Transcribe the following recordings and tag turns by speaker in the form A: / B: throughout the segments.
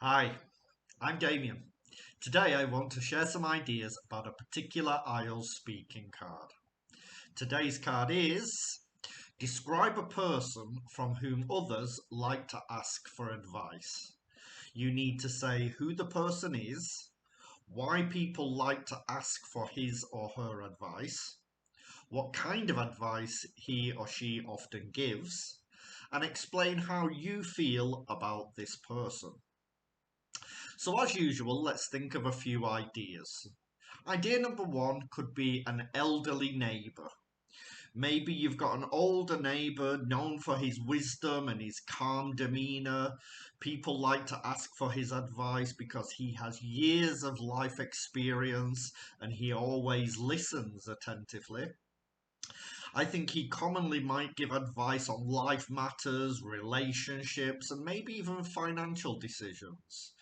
A: Hi, I'm Damien. Today I want to share some ideas about a particular IELTS speaking card. Today's card is describe a person from whom others like to ask for advice. You need to say who the person is, why people like to ask for his or her advice, what kind of advice he or she often gives, and explain how you feel about this person. So as usual, let's think of a few ideas. Idea number one could be an elderly neighbour. Maybe you've got an older neighbour known for his wisdom and his calm demeanour. People like to ask for his advice because he has years of life experience and he always listens attentively. I think he commonly might give advice on life matters, relationships, and maybe even financial decisions.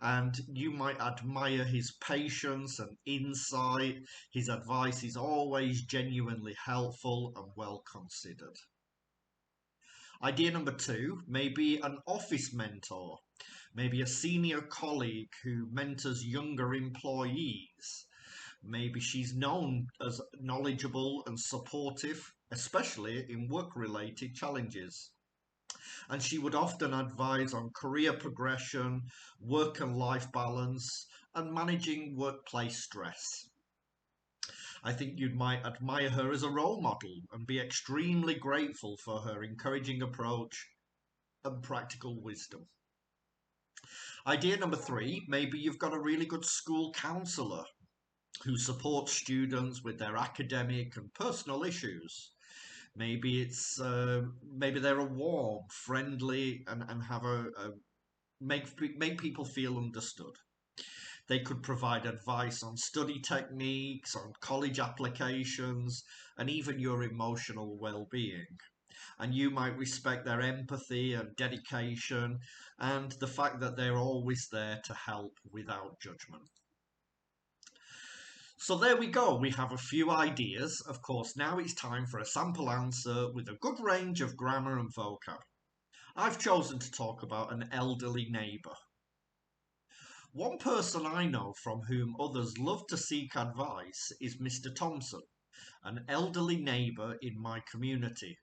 A: And you might admire his patience and insight. His advice is always genuinely helpful and well considered. Idea number two, maybe an office mentor, maybe a senior colleague who mentors younger employees. Maybe she's known as knowledgeable and supportive, especially in work-related challenges. And she would often advise on career progression, work and life balance, and managing workplace stress. I think you might admire her as a role model and be extremely grateful for her encouraging approach and practical wisdom. Idea number three, maybe you've got a really good school counsellor who supports students with their academic and personal issues. Maybe they're a warm, friendly, and have a make people feel understood. They could provide advice on study techniques, on college applications, and even your emotional well-being. And you might respect their empathy and dedication and the fact that they're always there to help without judgment. So there we go, we have a few ideas. Of course, now it's time for a sample answer with a good range of grammar and vocab. I've chosen to talk about an elderly neighbour. One person I know from whom others love to seek advice is Mr. Thompson, an elderly neighbour in my community.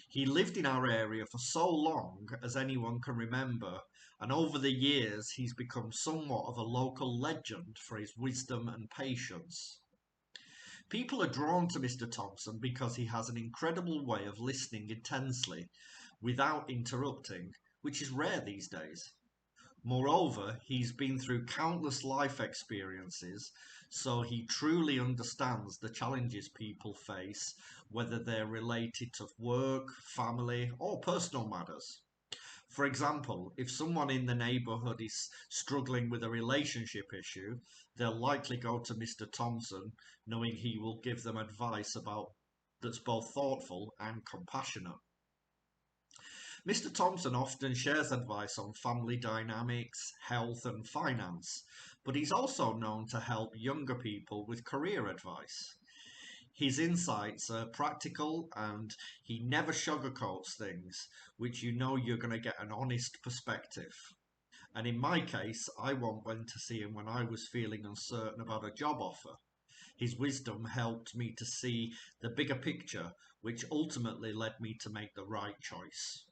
A: He lived in our area for so long as anyone can remember, and over the years he's become somewhat of a local legend for his wisdom and patience. People are drawn to Mr. Thompson because he has an incredible way of listening intensely without interrupting, which is rare these days. Moreover, he's been through countless life experiences, so he truly understands the challenges people face, whether they're related to work, family, or personal matters. For example, if someone in the neighbourhood is struggling with a relationship issue, they'll likely go to Mr. Thompson, knowing he will give them advice about that's both thoughtful and compassionate. Mr. Thompson often shares advice on family dynamics, health, and finance, but he's also known to help younger people with career advice. His insights are practical and he never sugarcoats things, which you know you're going to get an honest perspective. And in my case, I went to see him when I was feeling uncertain about a job offer. His wisdom helped me to see the bigger picture, which ultimately led me to make the right choice.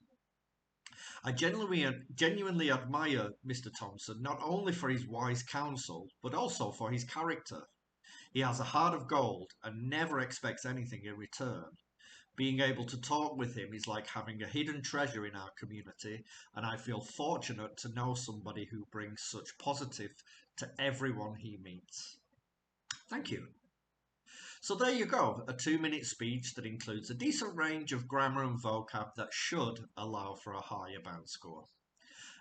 A: I genuinely admire Mr. Thompson not only for his wise counsel, but also for his character. He has a heart of gold and never expects anything in return. Being able to talk with him is like having a hidden treasure in our community, and I feel fortunate to know somebody who brings such positive to everyone he meets. Thank you. So there you go, a 2-minute speech that includes a decent range of grammar and vocab that should allow for a higher bounce score.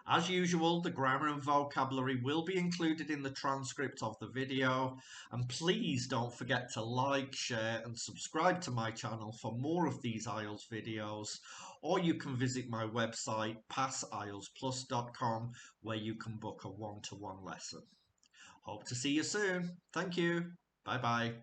A: As usual, the grammar and vocabulary will be included in the transcript of the video, and please don't forget to like, share and subscribe to my channel for more of these IELTS videos, or you can visit my website PassIELTSPlus.com where you can book a one-to-one lesson. Hope to see you soon. Thank you. Bye bye.